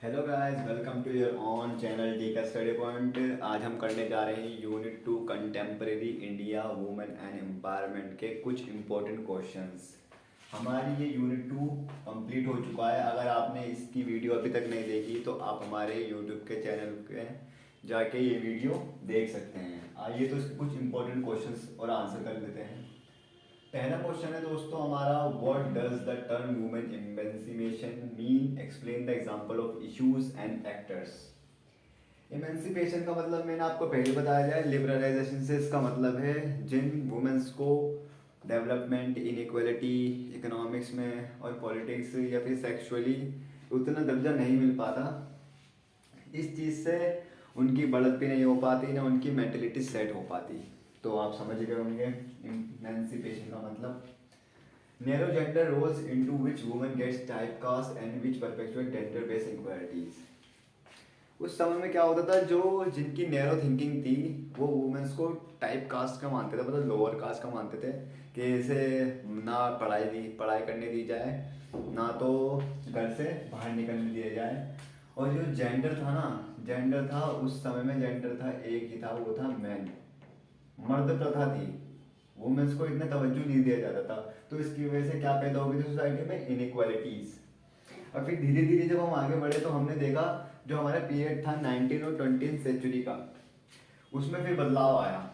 Hello guys, welcome to your own channel D का study point. आज हम करने जा रहे हैं unit 2 contemporary India women and empowerment के कुछ इम्पोर्टेंट क्वेश्चंस। हमारी ये यूनिट 2 कंप्लीट हो चुका है। अगर आपने इसकी वीडियो अभी तक नहीं देखी तो आप हमारे यूट्यूब के चैनल पे जाके ये वीडियो देख सकते हैं। आइए तो इसके कुछ इम्पोर्टेंट क्वेश्चंस और आंसर कर लेते हैं। पहला क्वेश्चन है दोस्तों हमारा, what does the term women emancipation mean, explain the example of issues and actors. Emancipation का मतलब मैंने आपको पहले बताया जाए, लिबरलाइजेशन से इसका मतलब है जिन वुमेन्स को डेवलपमेंट, इनइक्वालिटी, इकोनॉमिक्स में और पॉलिटिक्स या फिर सेक्सुअली उतना दर्जा नहीं मिल पाता, इस चीज़ से उनकी बढ़त भी नहीं हो पाती, ना उनकी मेंटलिटी सेट हो पाती। तो आप समझ गए होंगे इमेंसिपेशन का मतलब। Narrow gender roles into which woman gets typecast and which perpetuate gender based inequalities. उस समय में क्या होता था, जो जिनकी नैरो थिंकिंग थी वो वुमेन्स को टाइप कास्ट का मानते थे, मतलब लोअर कास्ट का मानते थे कि इसे ना पढ़ाई करने दी जाए, ना तो घर से बाहर निकलने दिया जाए। और जो जेंडर था ना, जेंडर था उस समय में, जेंडर था एक ही था, वो था मैन, मर्द प्रथा थी। वुमेन्स को इतना तवज्जो नहीं दिया जाता था। तो इसकी वजह से क्या पैदा हो गई थी सोसाइटी में, इनइक्वालिटीज। और फिर धीरे धीरे जब हम आगे बढ़े तो हमने देखा जो हमारा पीरियड था 19 और 20 सेंचुरी का, उसमें फिर बदलाव आया।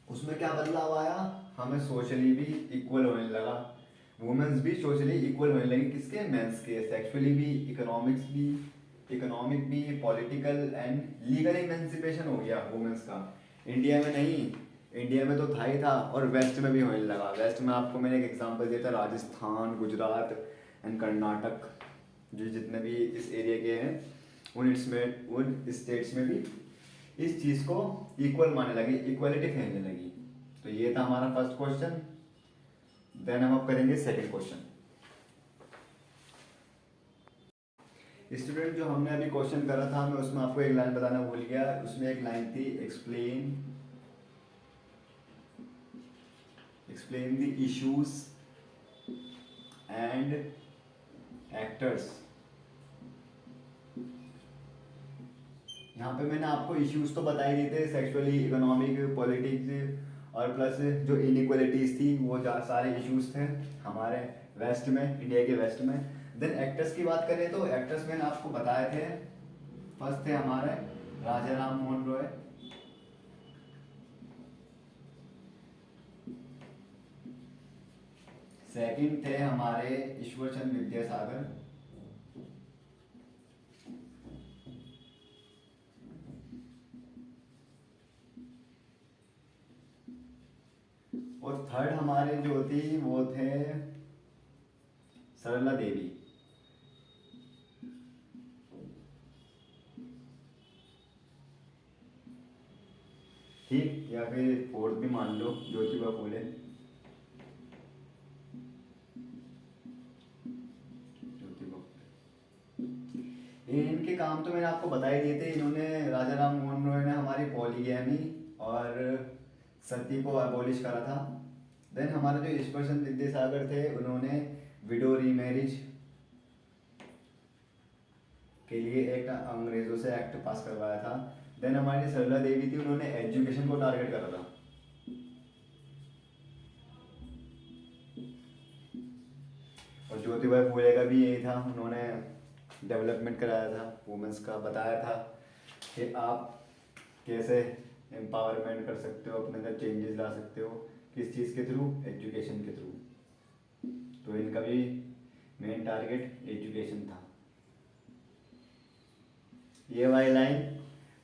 उसमें क्या बदलाव आया, हमें सोशली भी इक्वल होने लगा, वुमेन्स भी सोशली इक्वल होने लगी, किसके, मेंस के। सेक्सुअली भी, इकोनॉमिक भी, पॉलिटिकल एंड लीगल इमेंसिपेशन हो गया वुमेन्स का। इंडिया में नहीं, इंडिया में तो था ही था, और वेस्ट में भी होने लगा। वेस्ट में आपको मैंने एक एग्जांपल दिया था, राजस्थान, गुजरात एंड कर्नाटक, जो जितने भी इस एरिया के हैं, उन स्टेट्स में भी इस चीज़ को इक्वल मानने लगे, इक्वलिटी फैलने लगी। तो ये था हमारा फर्स्ट क्वेश्चन। देन हम अब करेंगे सेकंड क्वेश्चन। स्टूडेंट, जो हमने अभी क्वेश्चन करा था, मैं उसमें आपको एक लाइन बताना भूल गया। उसमें एक लाइन थी, explain the issues and actors. यहाँ पे मैंने आपको इश्यूज तो बता ही दिए थे, सेक्सुअली, इकोनॉमिक, पॉलिटिक्स और प्लस जो इनइक्वालिटीज थी, वो सारे इश्यूज थे हमारे वेस्ट में, इंडिया के वेस्ट में। देन एक्टर्स की बात करें तो एक्टर्स मैंने आपको बताए थे, फर्स्ट थे हमारे राजा राम मोहन रॉय, सेकंड थे हमारे ईश्वर चंद्र विद्यासागर, और थर्ड हमारे जो थी वो थे सरला देवी। ठीक, या फिर फोर्थ भी मान लो, ज्योतिबा फूले। ज्योतिबा इनके काम तो मैंने आपको बता ही दिए थे। इन्होंने, राजा राम मोहन रॉय ने हमारी पॉलीगैमी और सती को अबॉलिश करा था। देन हमारे जो ईश्वरचंद्र विद्यासागर थे, उन्होंने विडो रीमैरिज के लिए एक अंग्रेजों से एक्ट पास करवाया था। देन हमारी सरला देवी थी, उन्होंने एजुकेशन को टारगेट करा था। और ज्योतिबा फूले का भी यही था, उन्होंने डेवलपमेंट कराया था वुमेंस का, बताया था कि आप कैसे एम्पावरमेंट कर सकते हो, अपने अंदर चेंजेस ला सकते हो, किस चीज़ के थ्रू, एजुकेशन के थ्रू। तो इनका भी मेन टारगेट एजुकेशन था। ये वाली लाइन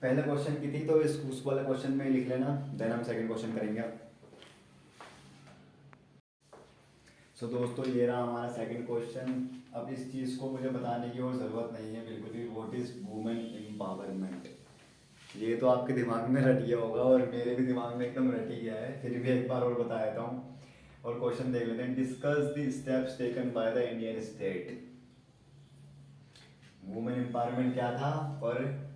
पहले क्वेश्चन की थी, तो उस वाले क्वेश्चन में लिख लेना। देन हम सेकंड क्वेश्चन करेंगे। सो दोस्तों, ये रहा हमारा सेकंड क्वेश्चन। अब इस चीज़ को मुझे बताने की और ज़रूरत नहीं है बिल्कुल भी, व्हाट इज़ वुमेन एम्पावरमेंट। ये तो आपके दिमाग में रट गया होगा, और मेरे भी दिमाग में एकदम रट ही गया है, फिर भी एक बार और बता देता हूँ। और क्वेश्चन देख लेते हैं, discuss the steps taken by the Indian state. Women empowerment क्या था, और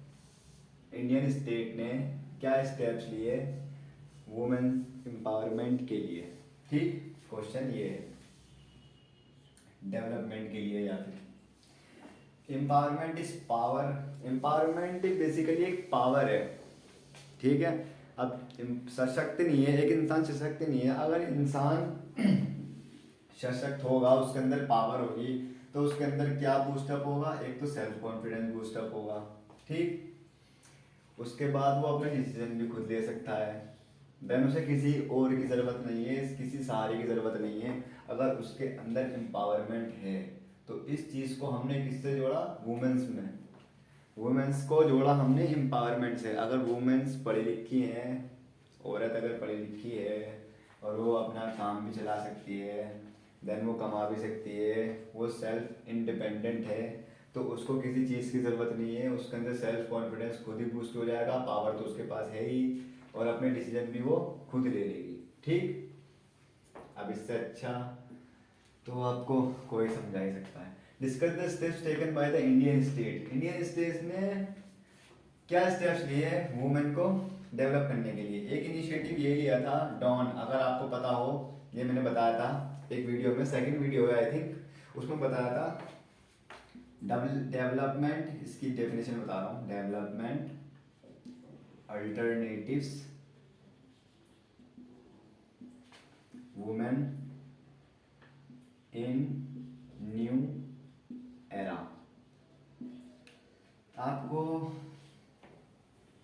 इंडियन स्टेट ने क्या स्टेप्स लिए वुमेन एम्पावरमेंट के लिए। ठीक, क्वेश्चन ये है, डेवलपमेंट के लिए या फिर। Empowerment is power. Empowerment basically एक पावर है, ठीक है। अब सशक्त नहीं है, एक इंसान सशक्त नहीं है। अगर इंसान सशक्त होगा, उसके अंदर पावर होगी, तो उसके अंदर क्या बूस्टअप होगा? एक तो सेल्फ कॉन्फिडेंस बूस्टअप होगा, ठीक। उसके बाद वो अपने डिसीजन भी खुद ले सकता है। देन उसे किसी और की ज़रूरत नहीं है, किसी सहारे की ज़रूरत नहीं है। अगर उसके अंदर एम्पावरमेंट है, तो इस चीज़ को हमने किससे जोड़ा? वुमेन्स में। वुमेन्स को जोड़ा हमने एम्पावरमेंट से। अगर वुमेन्स पढ़ी लिखी हैं, औरत अगर पढ़ी लिखी है और वो अपना काम भी चला सकती है, देन वो कमा भी सकती है, वो सेल्फ इंडिपेंडेंट है, तो उसको किसी चीज़ की ज़रूरत नहीं है। उसके अंदर सेल्फ कॉन्फिडेंस खुद ही बूस्ट हो जाएगा, पावर तो उसके पास है ही, और अपने डिसीजन भी वो खुद ले लेगी, ठीक। अब इससे अच्छा तो आपको कोई समझा ही सकता है। Discuss the steps taken by the Indian state. Indian state ने क्या स्टेप्स लिए वुमेन को डेवलप करने के लिए? एक इनिशिएटिव ये लिया था डॉन, अगर आपको पता हो, ये मैंने बताया था एक वीडियो में, सेकंड वीडियो है आई थिंक, उसमें बताया था डेवलपमेंट, इसकी डेफिनेशन बता रहा हूँ, development alternatives women in new era. आपको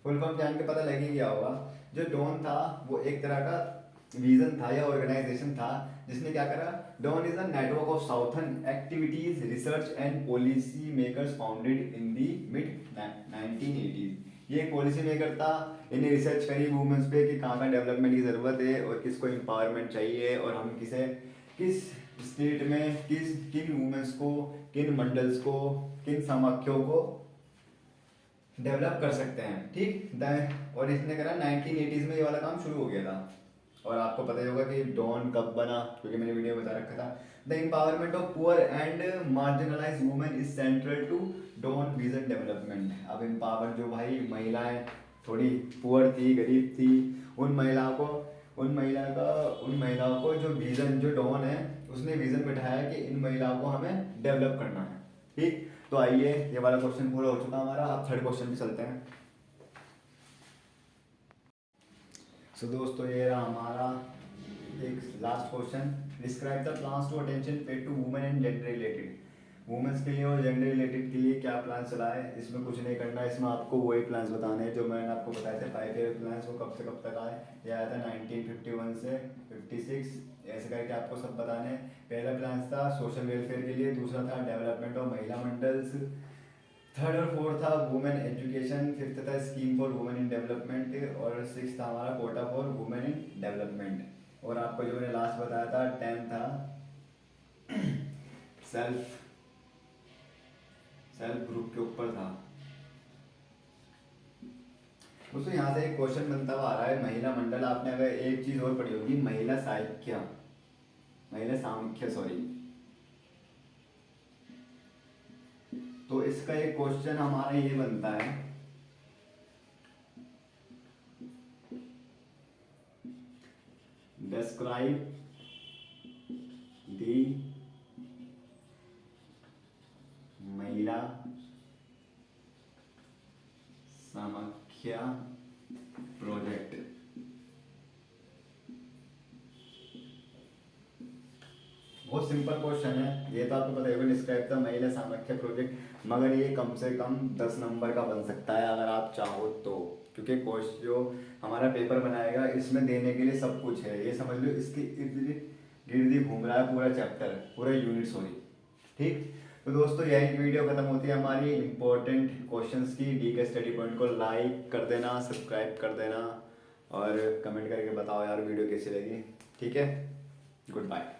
फुल फॉर्म जान के पता लग ही गया होगा। जो डॉन था वो एक तरह का विजन था या ऑर्गेनाइजेशन था, जिसने क्या करा? DAWN is a network of southern activities research and policy makers founded in the mid 1980s। ये एक पॉलिसी मेकर था, इन्हें रिसर्च करी वुमेन्स पे कि कहाँ का डेवलपमेंट की ज़रूरत है और किसको एम्पावरमेंट चाहिए, और हम किस स्टेट में किन वुमेन्स को, किन मंडल्स को, किन समाख्यों को डेवलप कर सकते हैं, ठीक। और इसने करा 1980s में, ये वाला काम शुरू हो गया था। और आपको पता ही होगा कि डॉन कब बना, क्योंकि मैंने वीडियो बता रखा था। The empowerment of poor and marginalize women is central to DAWN vision development. अब एम्पावर जो भाई महिलाएं थोड़ी पुअर थी, गरीब थी, उन महिलाओं को जो विजन, जो डॉन है उसने विजन बिठाया कि इन महिलाओं को हमें डेवलप करना है, ठीक। तो आइए, ये वाला क्वेश्चन पूरा हो चुका हमारा, अब थर्ड क्वेश्चन पे चलते हैं। सो दोस्तों, ये रहा हमारा एक last question. Describe the plans to attention paid to women and gender related. Women's के लिए और जेंडर रिलेटेड के लिए क्या प्लान चला है? इसमें कुछ नहीं करना है, इसमें आपको वही प्लान्स बताने हैं जो मैंने आपको बताए थे 5 ईयर प्लान्स। वो कब से कब तक आए? ये आया था 1951 से 56, ऐसे करके आपको सब बताने हैं। पहला प्लान था सोशल वेलफेयर के लिए, दूसरा था डेवलपमेंट ऑफ महिला मंडल्स, थर्ड और फोर्थ था वुमेन एजुकेशन, फिफ्थ था scheme for women in development, और सिक्स था हमारा Kota for women in development. और आपको जो मैंने लास्ट बताया था 10 था सेल्फ ग्रुप के ऊपर था। दोस्तों, यहाँ से एक क्वेश्चन बनता हुआ आ रहा है, महिला मंडल। आपने अगर एक चीज और पढ़ी होगी, महिला सामख्य सॉरी, तो इसका एक क्वेश्चन हमारा ये बनता है, डिस्क्राइब दी महिला समाख्या प्रोजेक्ट। बहुत सिंपल क्वेश्चन है ये, तो आपको पता होगा, डिस्क्राइब द महिला सामर्थ्य प्रोजेक्ट। मगर ये कम से कम 10 नंबर का बन सकता है अगर आप चाहो तो, क्योंकि कोर्स जो हमारा पेपर बनाएगा इसमें देने के लिए सब कुछ है। ये समझ लो, इसके इर्द गिर्द घूम रहा है पूरा चैप्टर, पूरा यूनिट सॉरी, ठीक। तो दोस्तों, यही वीडियो खत्म होती है हमारी इंपॉर्टेंट क्वेश्चंस की। डी के स्टडी पॉइंट को लाइक कर देना, सब्सक्राइब कर देना, और कमेंट करके बताओ यार वीडियो कैसी लगी, ठीक है। Good bye.